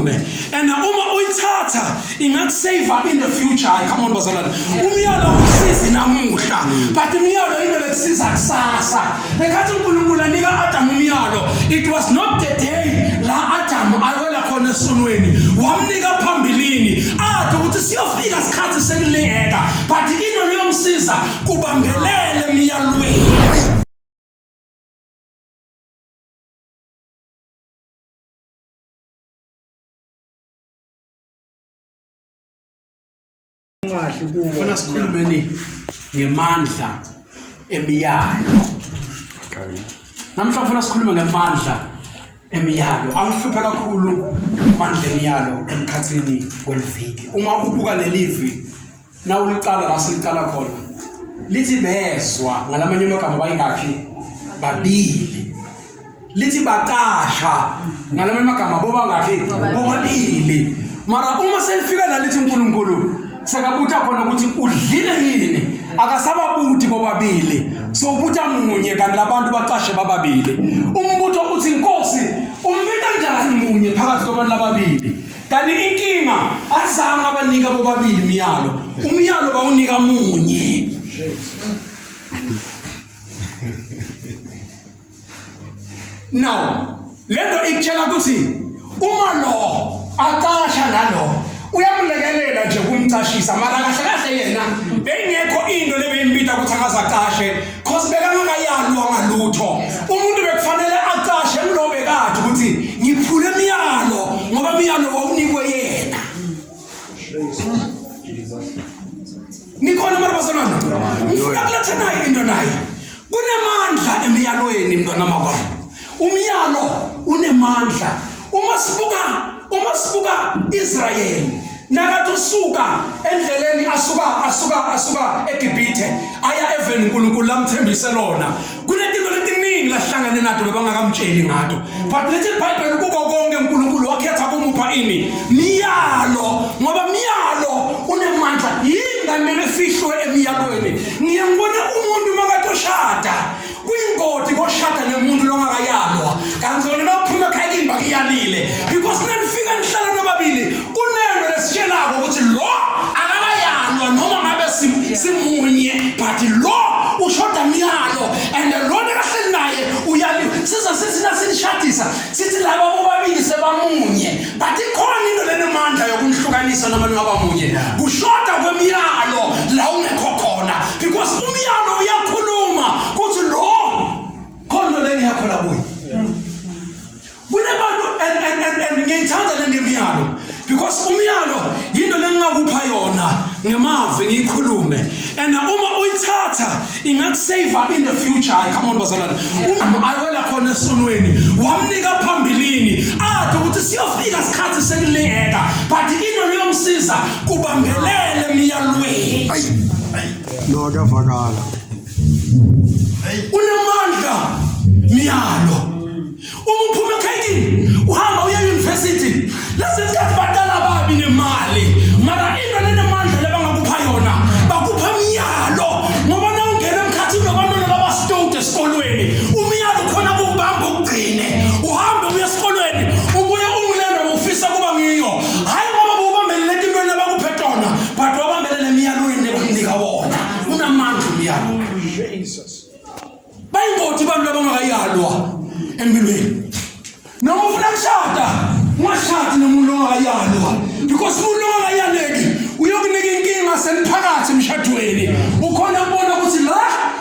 And uma uyithatha ingakusave in the future. Come on bazalwane. Umyalo usizi namuhla, but umyalo into lekusiza kusasa. Lekhathi uNkulunkulu anika Adam umyalo, it was not the day la Adam awela khona esonweni. Wamnika phambilini athi ukuthi siyofika isikhathi sekuleka, but into leyomsiza kubambelele emyalweni. Ufuna sikhulumeni ngemandla emiyalo. Namhla ufuna sikhulume ngemandla emiyalo. Angihluphe kakhulu amandla emiyalo emkhathini kweliviki. Uma ubuka lelivi na uliqala la siliqala khona, lithi bezwa ngalamanye amagama bayingakhi babili. Lithi baqasha ngalamanye amagama bobangakhi bobabili. Mara uma selifika la lithi uNkulunkulu sekabuta khona ukuthi udlile yini, akasababuthi bobabili, so ubuta munye kanti labantu baqashe bababili. Umbutho uthi inkosi umbita njani munye phakathi kwabantu lababili? Kanti inkinga azange abanika bobabili imiyalo, umyalo bawunika munye. Now lento ikutshela ukuthi uma lo aqasha nalo uyamlekelela nje kumcashisa, mara kahle kahle yena bengekho into lebeyimbita ukuthi akazaqashe cause bekangayalwa ngalutho. Umuntu bekufanele aqashe mlobe kathi ukuthi ngiphule imiyalo ngoba imiyalo wawunikwe yena. Nikhona mara bazalwane, ngifuna kuletha nayo into nayo. Kunemandla emiyalweni mntwana makho. Umyalo unemandla. Uma sibuka Israel nakathi usuka endleleni asuka eGibhithe aya eveni uNkulunkulu lamthembise lona, kunezinto letiningi lahlangane nazo bebangakamtsheli ngato, but lethi iBhayibheli kuko konke uNkulunkulu wakhetha kumupha ini miyalo, ngoba miyalo unemandla. Yingane lefihlwe emiyalweni. Ngiyambona umuntu makatoshada kuyingoti koshada nemuntu longakayalwa kanzona nawuphuma ekhayeni bakuyalile, because nanifika nihlala nobabili kuneno lesitshelako ukuthi lo akakayalwa noma ngabe simunye, but lo ushoda miyalo and lo nekahleli naye uyaliwe. Siza sithi nasinishadisa sithi laba bobabili sebamunye, but ikhona into lenemandla yokunihlukanisa nabantu abamunye. Kushoda kwemiyalo la ungekho khona, because umyalo uyakhuluma ukuthi lo khona leni yakho la kuyi. Kunabantu and ngiyithanda le ndimiyalo, because umyalo yinto lengingakupha yona ngemavi ngiyikhulume, and uma uyithatha ingakusave in the future. Come on bazalwane. Awela khona esonweni wamnika phambilini athi ukuthi siyofika isikhathi sekuleka, but into leyomsiza kubambelele emiyalweni. No akavakala. Unamandla miyalo. Uma uphuma ekhayeni uhamba uya university, lesikhathi badala babi nemali, mara into lenemandla lebangakupha yona bakupha miyalo. Ngoba na ungena emkhathini nabantwana labasitote esikolweni, umyalo khona kubamba ugcine uhambe uye esikolweni ubuye ungilenda ufisa kuba ngiyo, hayi ngoba ubambelele into lebakuphetona, but wabambelele emiyalweni lebakunika wona. Unamandla umyalo. Jesus. Bayingoti abantu labangakayalwa empilweni. Noma ufuna kushada ungashadi nomuntu ongakayalwa, because umuntu ongakayaleki uyokunika inkinga seniphakathi emshadweni. Ukhona ukubona ukuthi la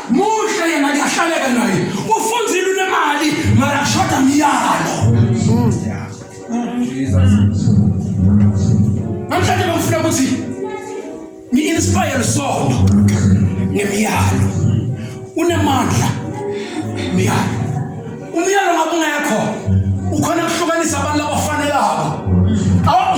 muhle yena kuyahlaleka naye, ufunzile unemali mara kushoda miyalo. Namhlanje bafuna ukuthi ngi-inspire solo ngemiyalo. Unemandla miyalo. Umyalo ngabe ungekho ukhona ukuhlukanisa abantu abafanelako.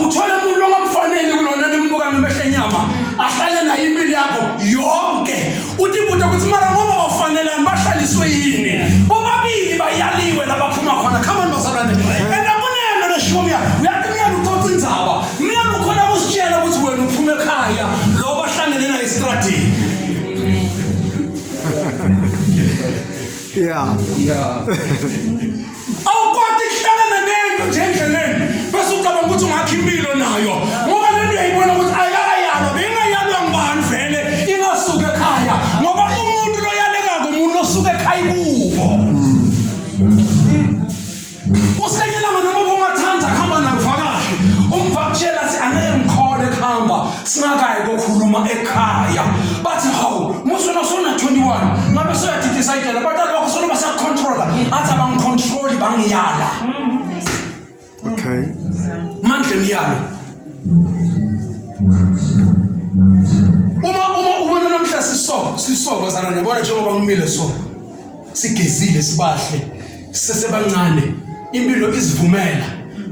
Uthole umuntu ongamfanele kulona nembuka nemehla enyama ahlale naye impilo yakho yonke. Uthi buta ukuthi mara ngoba bafanelane bahlaliswe yini? Bobabili bayaliwe labaphuma khona. Come on bazalwane. And akunena leshumya uyathi umyalo ucoca indzaba. Umyalo ukhona usitshela ukuthi wena uphume ekhaya lo bahlangene naye estradini. Yeah. Awukwati kuhlangana nento nje endleleni bese ucabanga ukuthi ungakha impilo nayo ngoba lento uyayibona ukuthi ayakayalo bengayalwa ngubani vele ingasuka ekhaya ngoba umuntu loyalekako umuntu osuka ekhaya kubo usekelanga noma ungathanda khamba nakuvakashi umvakashela si angeke ngikhole khamba singakayi kokhuluma ekhaya bathi hawu musona sona 21 ngabe soyadidicide abantu lokho sona basacontroller athi abangicontrol bangiyala Okay. Mandla miyalo uma namhla sisoko zana nebona njengoba ngimile so sigezile sibahle sesebancane impilo izivumela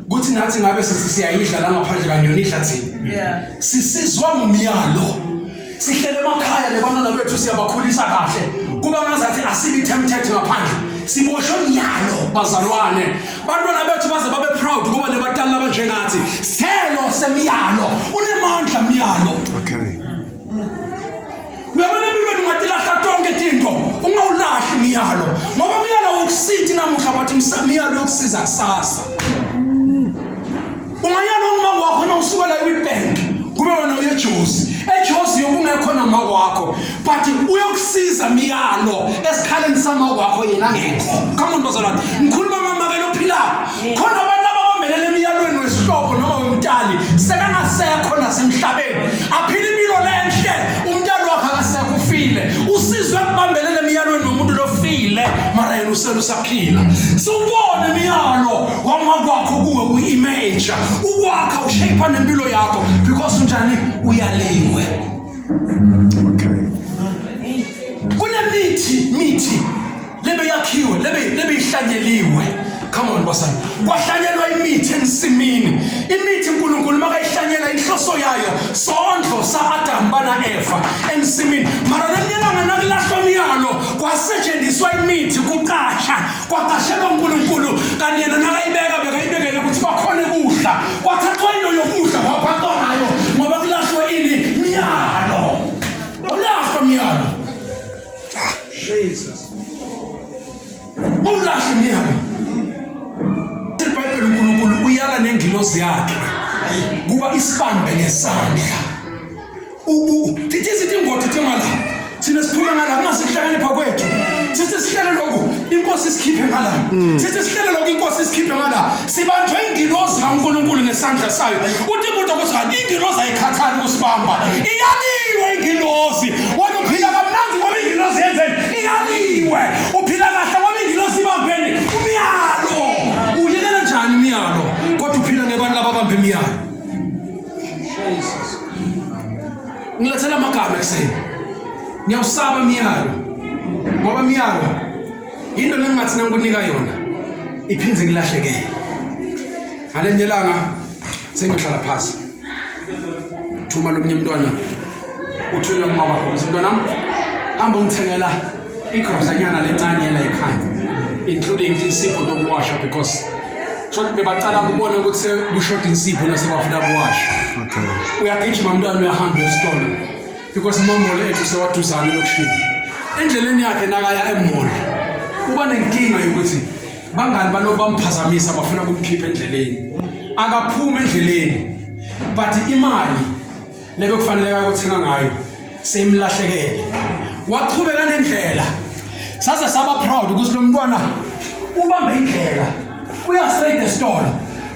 ukuthi nathi ngabe sisiyayidla la ngaphandle kanyoni idla thina sisizwa ngumyalo sihlele emakhaya lebantwana bethu siyabakhulisa kahle kuba ngazathi asibi tempted ngaphandle siboshwe umyalo bazalwane bantwana bethu baze babe proud kuba nebatali abanjengathi sithelo semiyalo unemandla myalo. Okay. Uyabona impilo ungatilahla tonke tinto ungawulahli umyalo ngoba umyalo ukusithi namuhla bathi umyalo yokusiza kusasa ungayalo uma wakho na usuka la eWitbank kube wena uyeJozi eJozi yokungekhona mama wakho but uyokusiza miyalo esikhaleni sama wakho yena ngekho. Come on bazalwane ngikhuluma mama ke lophila khona abantu ababambelele emiyalweni wesihlobo noma womntali sekangasekho nasemhlabeni aphila impilo lenhle umntali wakhe akasekho ufile usizwe kubambelele emiyalweni nomuntu lofile mara yena uselo saphila siubone imiyalo wamakwakho kuwe uyi-image ukwakha ushape nempilo yakho because unjani uyaliwe. Okay. Kunemithi lebe yakhiwe lebe ihlanyeliwe. Come on basana kwahlanyelwa imithi ensimini imithi uNkulunkulu makayihlanyela inhloso yayo sondlo sa-Adam bana Eva ensimini mara lenyanga nakulahlwa imiyalo kwasetshenziswa imithi kuqasha kwaqashelwa uNkulunkulu kanti yena nakayibeka bekayibekele ukuthi bakhona ukudla kwathathwa into yokudla kwaphaqwa ngayo ngoba kulahlwe ini imiyalo ulahlwa imiyalo Jesus ulahlwa imiyalo iBhayibheli uNkulunkulu uyala nengilosi yakhe kuba isibambe ngesandla thithi ingoti themala thina siphuma ngala ngasihlakanipha kwethu sithi sihlele lokho inkosi sikhiphe ngala sithi sihlele lokho inkosi sikhiphe ngala sibanjwe ingilosi kaNkulunkulu ngesandla sayo uthi umuntu ukuthi ingilosi ayikhathali kusibamba iyaliwe ingilosi wena uphila kamnandi ngoba ingilosi yenzeni iyaliwe uphila kahle ngoba ingilosi ibambeni umyalo uyelela njani imiyalo kodwa uphila nebantu lababamba imiyalo. Jesus ngilethela amagama ekseni ngiyawusaba imiyalo ngoba imiyalo into lengathi nangunika yona iphinze ngilahlekele ngale nyelanga sengihlala phansi thuma lomnye umntwana uthula kumama wakho mntwanami hamba ungithengela igrosanyana lencane la ekhaya including insipho zokuwasha because short bebacala ukubona ukuthi kushort insipho nasebafuna ukuwasha. Okay. Uyagijima mntwana uyahamba esitolo because imamolo ethu sewaduzana lokushini endleleni yakhe nakaya emall uba nenkinga yokuthi bangani banobamphazamisa bafuna ukumkhipha endleleni akaphuma endleleni but imali lebe kufanele ukuthenga ngayo semlahlekele waqhubeka nendlela saze saba proud ukuthi lo mntwana ubambe indlela uya straight esitolo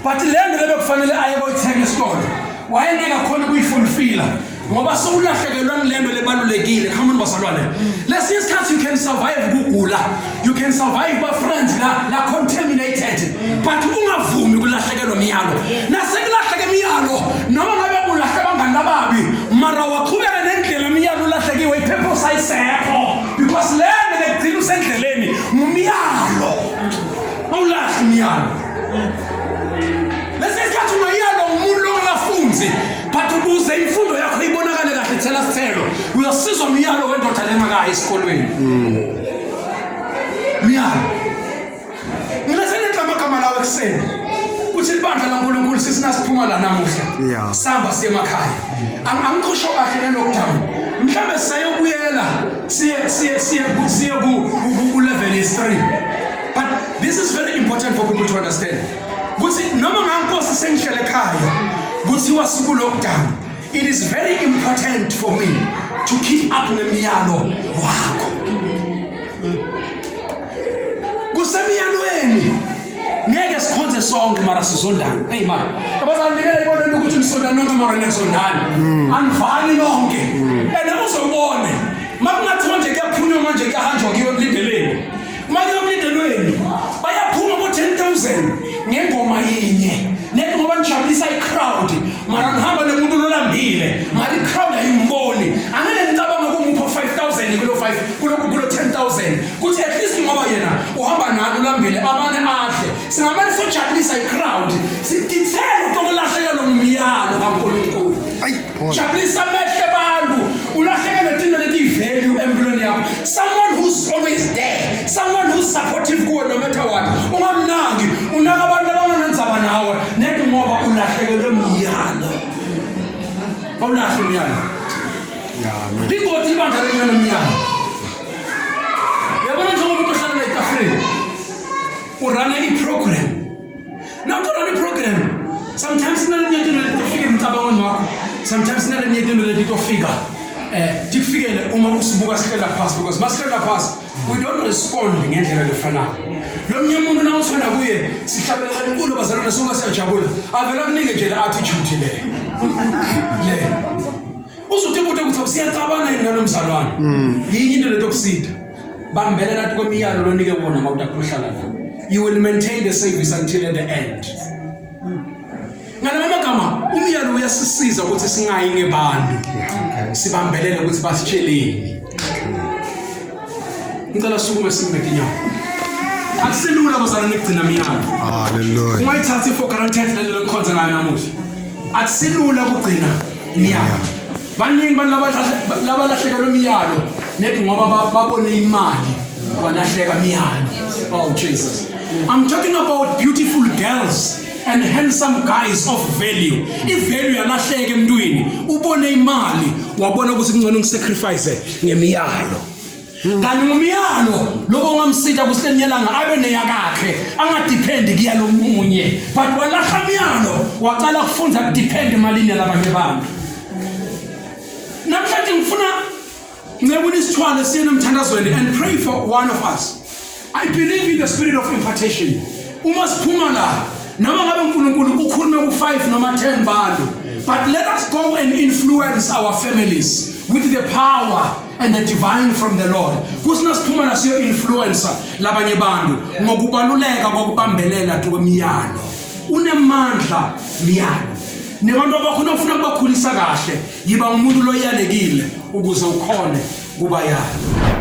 but lento lebe kufanele aye koyithenga esitolo wayengeka khona kuyifulfilla ngoba sowulahlekelwa ngilento lebalulekile. Come on bazalwane lesinye isikhathi you can survive kugula you can survive by friends la contaminated but ungavumi kulahlekelwa imiyalo nasekulahleke imiyalo noma ngabe ulahle bangani ababi mara waqhubeka nendlela imiyalo ulahlekiwe ipurpose ayisekho because lento lekugcina usendleleni umyalo awulahle imiyalo. Lesinye isikhathi unayalo umuntu ongafunzi but ukuze imfundo yakho ibonakale kahle thela sithelo uyasizwa umyalo wendoda lemakhaya esikolweni miyalo ngilesene ngamagama lawo ekseni kuthi ibandla laNkulunkulu sisinasiphuma la namuhla samba siye emakhaya angikho kahle lockdown mhlambe sayobuyela siye ku level 3 but this is very important for people to understand kuthi noma ngankosi sengihlele ekhaya kuthiwa suku lockdown, it is very important for me to keep up nemiyalo wakho. Kusemiyalweni ngeke sikhonze sonke mara sizondana. Hey man, abazali ngeke ibone ukuthi nisondana nonke mara nesondana. Anivali nonke. Uzobone. Makungathiwa nje kuyaphunywa manje kuyahanjwa kuyiwe emlindelweni. Manje emlindelweni bayaphuma ngo 10,000 ngengoma yinye. Nethi ngoba nijabulisa i-crowd mara ngihamba nomuntu olambile mara i-crowd ayimboni. Angeke ngicabanga ukumupha 5,000 kulo 10,000 kuthi at least ngoba yena uhamba nalo ulambile abane ahle singamane sojabulisa i-crowd sidithele ukulahleka lo myalo kaNkulunkulu. Jabulisa mehle bantu ulahleka nezinto leti value empilweni yakho. Someone who's always there, someone who's supportive kuwe no matter what. Ungamnangi unaka abantu abanganenzaba nawe nethi ngoba ulahlekelwe myalo. Awulahle myalo. Lingoti ibandla lenyana myalo. Yabona njengoba umuntu ohlala etafuleni urana i-program. Now to run a program, sometimes not in the figure in Tabawan, sometimes not in the little figure. Figure almost pass because master pass, we don't respond in any fana. Lomu now when I wear, Sichabella was a Sosa Chabula. I will not negate attitude today. Also, take what I say Tabana in Nanum Salon. He in the top seat. Bambella to me, I don't need one about the Kushala. You will maintain the service until the end. Ngalama kama umyalo uyasisiza ukuthi singayinge bantu sibambelele ukuthi basitsheleni. Ngicela sukume simeke inyawo. Akuselula bazana nikugcina miyalo. Hallelujah. Ungayithatha for granted lelo khonza ngayo namuhla. Akuselula ukugcina miyalo. Baningi abantu labalahlekelwe miyalo nethi ngoba babone imali balahleka miyalo. Oh Jesus. I'm talking about beautiful girls and handsome guys of value. If value yalahleke emntwini, ubone imali, wabona ukuthi kungcono ngisacrifice ngemiyalo. Kanti ngomiyalo lokho ongamsitha kusilenyelanga abe neyakhe, angadepend kuyalo munye. But walahla miyalo, waqala kufunza kudepend emalini yalabanye abantu. Namhlanje ngifuna ngibona isithwala siyena emthandazweni and pray for one of us. I believe in the spirit of impartation. Uma siphuma la, noma ngabe uNkulunkulu ukhulume ku5 noma 10 bantu. But let us go and influence our families with the power and the divine from the Lord. Kusina siphuma la siyo influencer labanye bantu ngokubaluleka kokubambelela kwemiyalo. Unemandla miyalo. Nebantu abakhona ufuna ukubakhulisa kahle, yiba umuntu loyalekile ukuze ukhone kuba yalo.